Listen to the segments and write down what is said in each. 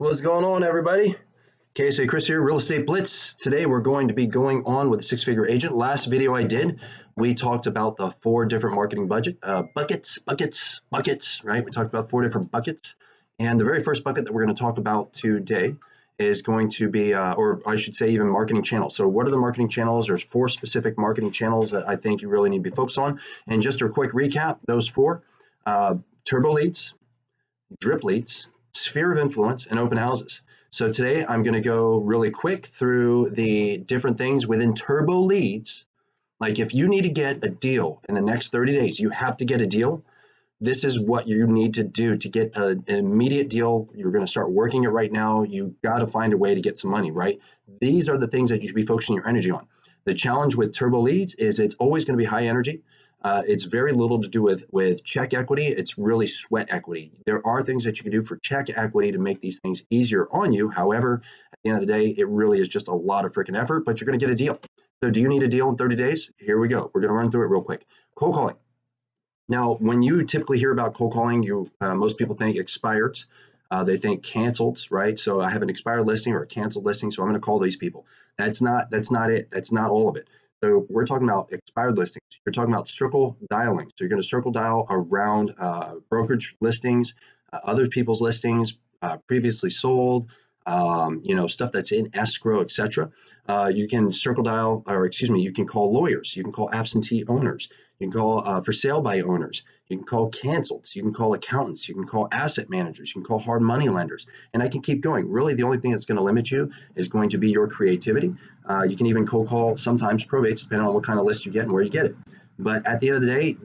What's going on, everybody? KSA Kris here, Real Estate Blitz. Today we're going to be going on with a six-figure agent. Last video I did, we talked about the 4 different marketing buckets, right? We talked about 4 different buckets. And the very first bucket that we're going to talk about today is going to be, or I should say even marketing channels. So what are the marketing channels? There's 4 specific marketing channels that I think you really need to be focused on. And just a quick recap, those 4, turbo leads, drip leads, sphere of influence, and open houses. So today I'm going to go really quick through the different things within turbo leads. Like if you need to get a deal in the next 30 days, you have to get a deal. This is what you need to do to get an immediate deal. You're going to start working it right now. You got to find a way to get some money, right? These are the things that you should be focusing your energy on. The challenge with turbo leads is it's always going to be high energy. It's very little to do with check equity. It's really sweat equity. There are things that you can do for check equity to make these things easier on you. However, at the end of the day, it really is just a lot of freaking effort, but you're going to get a deal. So do you need a deal in 30 days? Here we go. We're going to run through it real quick. Cold calling. Now, when you typically hear about cold calling, most people think expireds. They think canceled, right? So I have an expired listing or a canceled listing, so I'm going to call these people. That's not it. That's not all of it. So we're talking about expired listings. You're talking about circle dialing. So you're going to circle dial around brokerage listings, other people's listings, previously sold, stuff that's in escrow, etc. You can circle dial, or excuse me, you can call lawyers. You can call absentee owners. You can call for sale by owners. You can call cancels. You can call accountants. You can call asset managers. You can call hard money lenders. And I can keep going. Really, the only thing that's going to limit you is going to be your creativity. You can even cold call sometimes probates, depending on what kind of list you get and where you get it. But at the end of the day,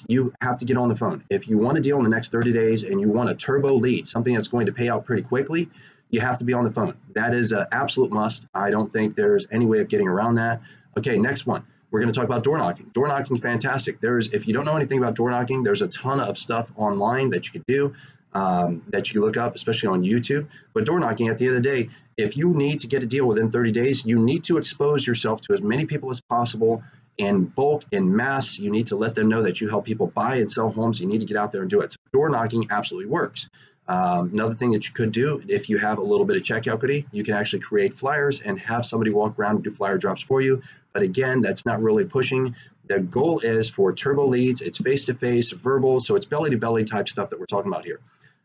you have to get on the phone. If you want a deal in the next 30 days and you want a turbo lead, something that's going to pay out pretty quickly, you have to be on the phone. That is an absolute must. I don't think there's any way of getting around that. Okay, next one. We're going to talk about door knocking. Door knocking, fantastic. If you don't know anything about door knocking, there's a ton of stuff online that you can do, that you can look up, especially on YouTube. But door knocking, at the end of the day, if you need to get a deal within 30 days, you need to expose yourself to as many people as possible in bulk, in mass. You need to let them know that you help people buy and sell homes. You need to get out there and do it. So door knocking absolutely works. Another thing that you could do, if you have a little bit of check equity, you can actually create flyers and have somebody walk around and do flyer drops for you. But again, that's not really pushing. The goal is for turbo leads. It's face-to-face, verbal, so it's belly-to-belly type stuff that we're talking about here.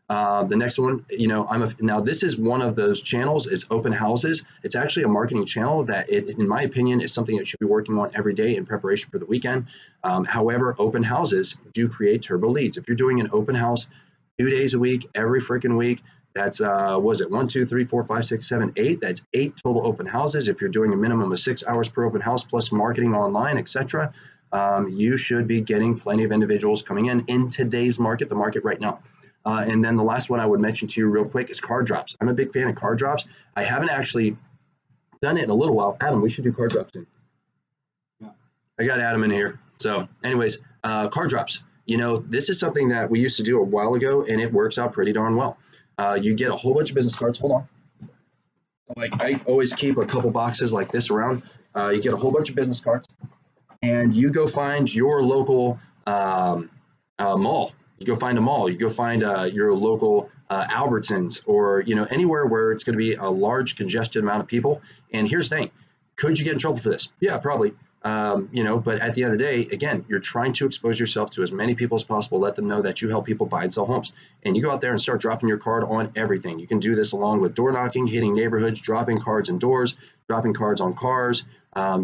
The next one, now this is one of those channels, is open houses. It's actually a marketing channel that, in my opinion, is something that you should be working on every day in preparation for the weekend. However, open houses do create turbo leads. If you're doing an open house 2 days a week, every freaking week, that's, 1, 2, 3, 4, 5, 6, 7, 8. That's 8 total open houses. If you're doing a minimum of 6 hours per open house plus marketing online, etc., you should be getting plenty of individuals coming in today's market, the market right now. And then the last one I would mention to you real quick is card drops. I'm a big fan of card drops. I haven't actually done it in a little while. Adam, we should do card drops soon. Yeah. I got Adam in here. So anyways, card drops. This is something that we used to do a while ago, and it works out pretty darn well. You get a whole bunch of business cards. Hold on. Like I always keep a couple boxes like this around. You get a whole bunch of business cards, and you go find your local mall. You go find a mall. You go find your local Albertsons, or anywhere where it's going to be a large congested amount of people. And here's the thing: could you get in trouble for this? Yeah, probably. But at the end of the day, again, you're trying to expose yourself to as many people as possible, let them know that you help people buy and sell homes. And you go out there and start dropping your card on everything. You can do this along with door knocking, hitting neighborhoods, dropping cards in doors, dropping cards on cars.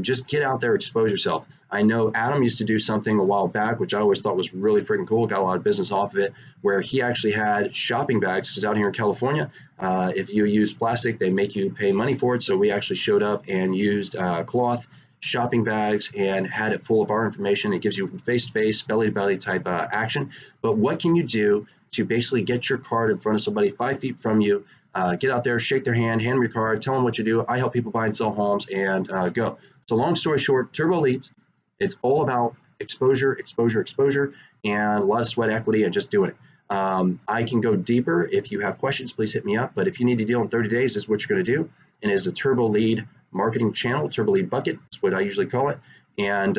Just get out there, expose yourself. I know Adam used to do something a while back, which I always thought was really freaking cool, got a lot of business off of it, where he actually had shopping bags, because out here in California, if you use plastic, they make you pay money for it. So we actually showed up and used cloth shopping bags and had it full of our information. It gives you face-to-face, belly-to-belly type action. But what can you do to basically get your card in front of somebody 5 feet from you, get out there, shake their hand, hand them your card, tell them what you do. I help people buy and sell homes, and go. So long story short, turbo leads, it's all about exposure, exposure, exposure, and a lot of sweat equity and just doing it. I can go deeper. If you have questions, please hit me up. But if you need to deal in 30 days, this is what you're going to do. And it's a turbo lead marketing channel, turbo lead bucket. That's what I usually call it. And,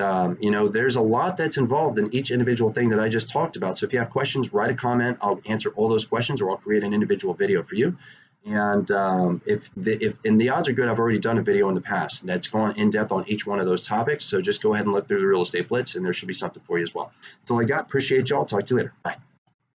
there's a lot that's involved in each individual thing that I just talked about. So if you have questions, write a comment. I'll answer all those questions, or I'll create an individual video for you. And if the odds are good, I've already done a video in the past that's gone in depth on each one of those topics. So just go ahead and look through the Real Estate Blitz, and there should be something for you as well. That's all I got. Appreciate y'all. Talk to you later. Bye.